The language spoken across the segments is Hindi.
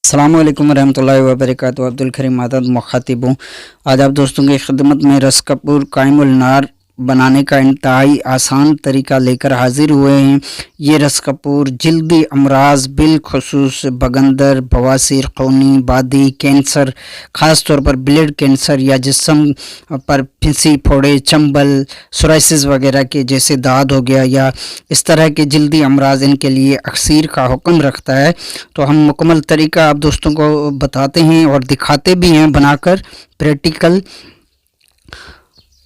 अस्सलाम वालेकुम रहमतुल्लाहि व बरकातुहू। अब्दुल करीम आदत मुखातिब हूँ। आज आप दोस्तों की खिदमत में रस कपूर कायमुल नार बनाने का इंतहाई आसान तरीका लेकर हाजिर हुए हैं। ये रस कपूर जल्दी अमराज बिलखुसूस बगंदर, बवासीर, खूनी बादी, कैंसर, ख़ास तौर पर ब्लड कैंसर या जिस्म पर फिंसी फोड़े, चंबल, सोराइसिस वगैरह के जैसे दाद हो गया या इस तरह के जल्दी अमराज, इनके लिए अक्सीर का हुक्म रखता है। तो हम मुकम्मल तरीका आप दोस्तों को बताते हैं और दिखाते भी हैं बनाकर प्रैक्टिकल।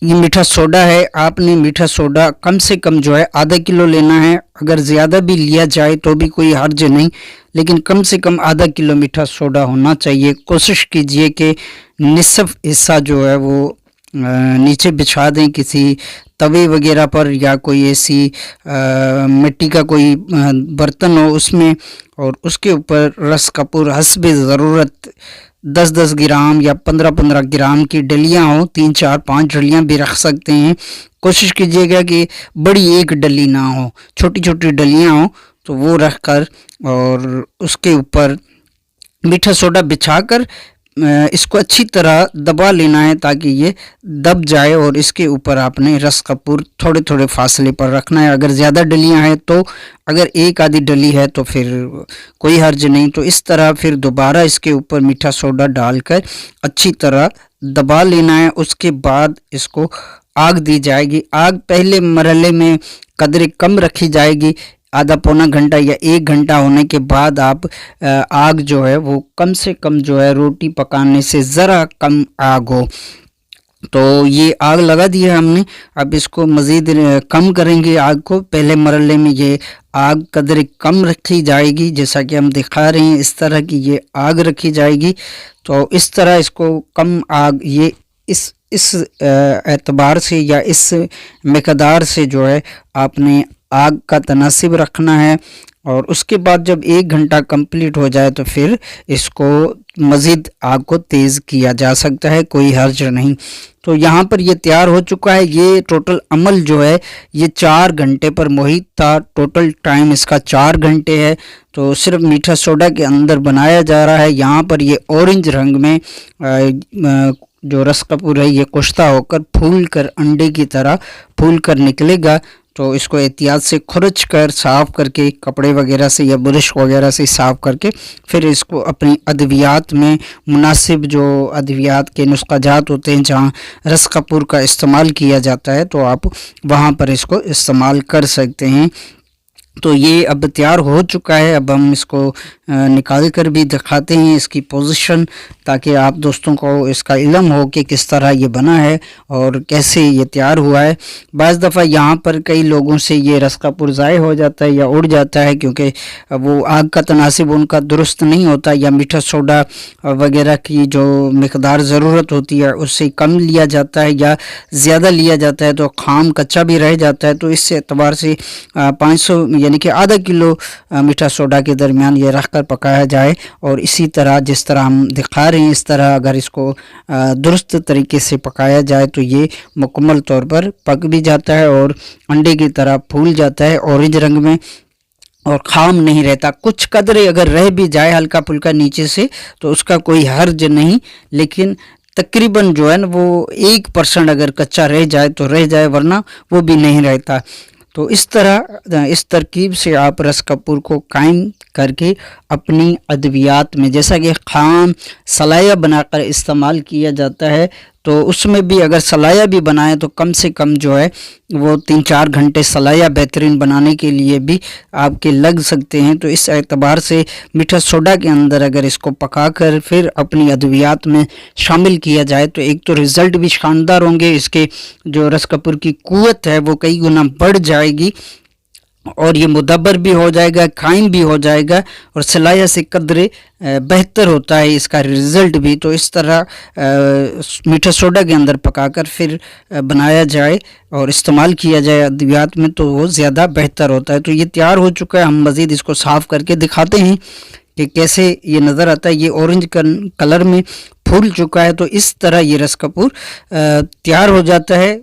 ये मीठा सोडा है। आपने मीठा सोडा कम से कम जो है आधा किलो लेना है। अगर ज़्यादा भी लिया जाए तो भी कोई हर्ज नहीं, लेकिन कम से कम आधा किलो मीठा सोडा होना चाहिए। कोशिश कीजिए कि निसफ हिस्सा जो है वो नीचे बिछा दें किसी तवे वगैरह पर या कोई ऐसी मिट्टी का कोई बर्तन हो उसमें, और उसके ऊपर रस कपूर हस्बे ज़रूरत 10-10 ग्राम या 15-15 ग्राम की डलियां हो, 3-4-5 डलियां भी रख सकते हैं। कोशिश कीजिएगा कि बड़ी एक डली ना हो, छोटी छोटी डलियां हो, तो वो रख कर और उसके ऊपर मीठा सोडा बिछाकर इसको अच्छी तरह दबा लेना है ताकि ये दब जाए। और इसके ऊपर आपने रस कपूर थोड़े थोड़े फासले पर रखना है। अगर ज़्यादा डलियां हैं तो, अगर एक आधी डली है तो फिर कोई हर्ज नहीं। तो इस तरह फिर दोबारा इसके ऊपर मीठा सोडा डालकर अच्छी तरह दबा लेना है। उसके बाद इसको आग दी जाएगी। आग पहले मरहले में कदरे कम रखी जाएगी। आधा पौना घंटा या 1 घंटा होने के बाद आप आग जो है वो कम से कम जो है रोटी पकाने से ज़रा कम आग हो। तो ये आग लगा दी है हमने। अब इसको मज़ीद कम करेंगे आग को। पहले मरहले में ये आग कदर कम रखी जाएगी, जैसा कि हम दिखा रहे हैं। इस तरह की ये आग रखी जाएगी। तो इस तरह इसको कम आग, ये इस एतबार से या इस मकदार से जो है आपने आग का तनासिब रखना है। और उसके बाद जब 1 घंटा कंप्लीट हो जाए तो फिर इसको मज़ीद आग को तेज़ किया जा सकता है, कोई हर्ज नहीं। तो यहाँ पर ये तैयार हो चुका है। ये टोटल अमल जो है ये 4 घंटे पर मुहित था। टोटल टाइम इसका 4 घंटे है। तो सिर्फ मीठा सोडा के अंदर बनाया जा रहा है। यहाँ पर ये ऑरेंज रंग में जो रस कपूर है ये कुश्ता होकर फूल कर अंडे की तरह फूल कर निकलेगा। तो इसको एहतियात से खुरच कर साफ़ करके कपड़े वगैरह से या ब्रश वगैरह से साफ़ करके फिर इसको अपनी अद्वियात में मुनासिब, जो अद्वियात के नुस्ख़ाजात होते हैं जहाँ रस कपूर का इस्तेमाल किया जाता है, तो आप वहाँ पर इसको इस्तेमाल कर सकते हैं। तो ये अब तैयार हो चुका है। अब हम इसको निकाल कर भी दिखाते हैं इसकी पोजीशन, ताकि आप दोस्तों को इसका इल्म हो कि किस तरह ये बना है और कैसे ये तैयार हुआ है। बाज़ दफ़ा यहाँ पर कई लोगों से ये रस कपूर ज़ाय हो जाता है या उड़ जाता है, क्योंकि वो आग का तनासिब उनका दुरुस्त नहीं होता, या मीठा सोडा वगैरह की जो मकदार ज़रूरत होती है उससे कम लिया जाता है या ज़्यादा लिया जाता है, तो खाम कच्चा भी रह जाता है। तो इस एतबार से 500 यानी कि आधा किलो मीठा सोडा के दरमियान ये रख कर पकाया जाए। और इसी तरह जिस तरह हम दिखा रहे हैं, इस तरह अगर इसको दुरुस्त तरीके से पकाया जाए तो ये मुकम्मल तौर पर पक भी जाता है और अंडे की तरह फूल जाता है ऑरेंज रंग में, और खाम नहीं रहता। कुछ कदरे अगर रह भी जाए हल्का फुल्का नीचे से तो उसका कोई हर्ज नहीं, लेकिन तकरीबन जो है ना वो 1% अगर कच्चा रह जाए तो रह जाए, वरना वो भी नहीं रहता। तो इस तरह इस तरकीब से आप रस कपूर को कायम करके अपनी अद्वियात में, जैसा कि खाम सलाया बनाकर इस्तेमाल किया जाता है, तो उसमें भी अगर सलाया भी बनाएं तो कम से कम जो है वो 3-4 घंटे सलाया बेहतरीन बनाने के लिए भी आपके लग सकते हैं। तो इस एतबार से मीठा सोडा के अंदर अगर इसको पकाकर फिर अपनी अद्वियात में शामिल किया जाए तो एक तो रिज़ल्ट भी शानदार होंगे, इसके जो रस कपूर की क़ुव्वत है वो कई गुना बढ़ जाएगी और ये मुदब्बर भी हो जाएगा, कायम भी हो जाएगा, और सलाया से कदरे बेहतर होता है इसका रिज़ल्ट भी। तो इस तरह मीठा सोडा के अंदर पकाकर फिर बनाया जाए और इस्तेमाल किया जाए अद्वियात में, तो वो ज़्यादा बेहतर होता है। तो ये तैयार हो चुका है। हम मज़ीद इसको साफ़ करके दिखाते हैं कि कैसे ये नज़र आता है। ये ऑरेंज कलर में फूल चुका है। तो इस तरह ये रस कपूर तैयार हो जाता है।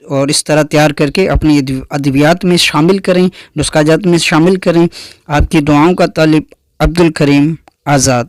और इस तरह तैयार करके अपनी अद्वियात में शामिल करें, नुस्ख़ाजात में शामिल करें। आपकी दुआओं का तालिब अब्दुल करीम आज़ाद।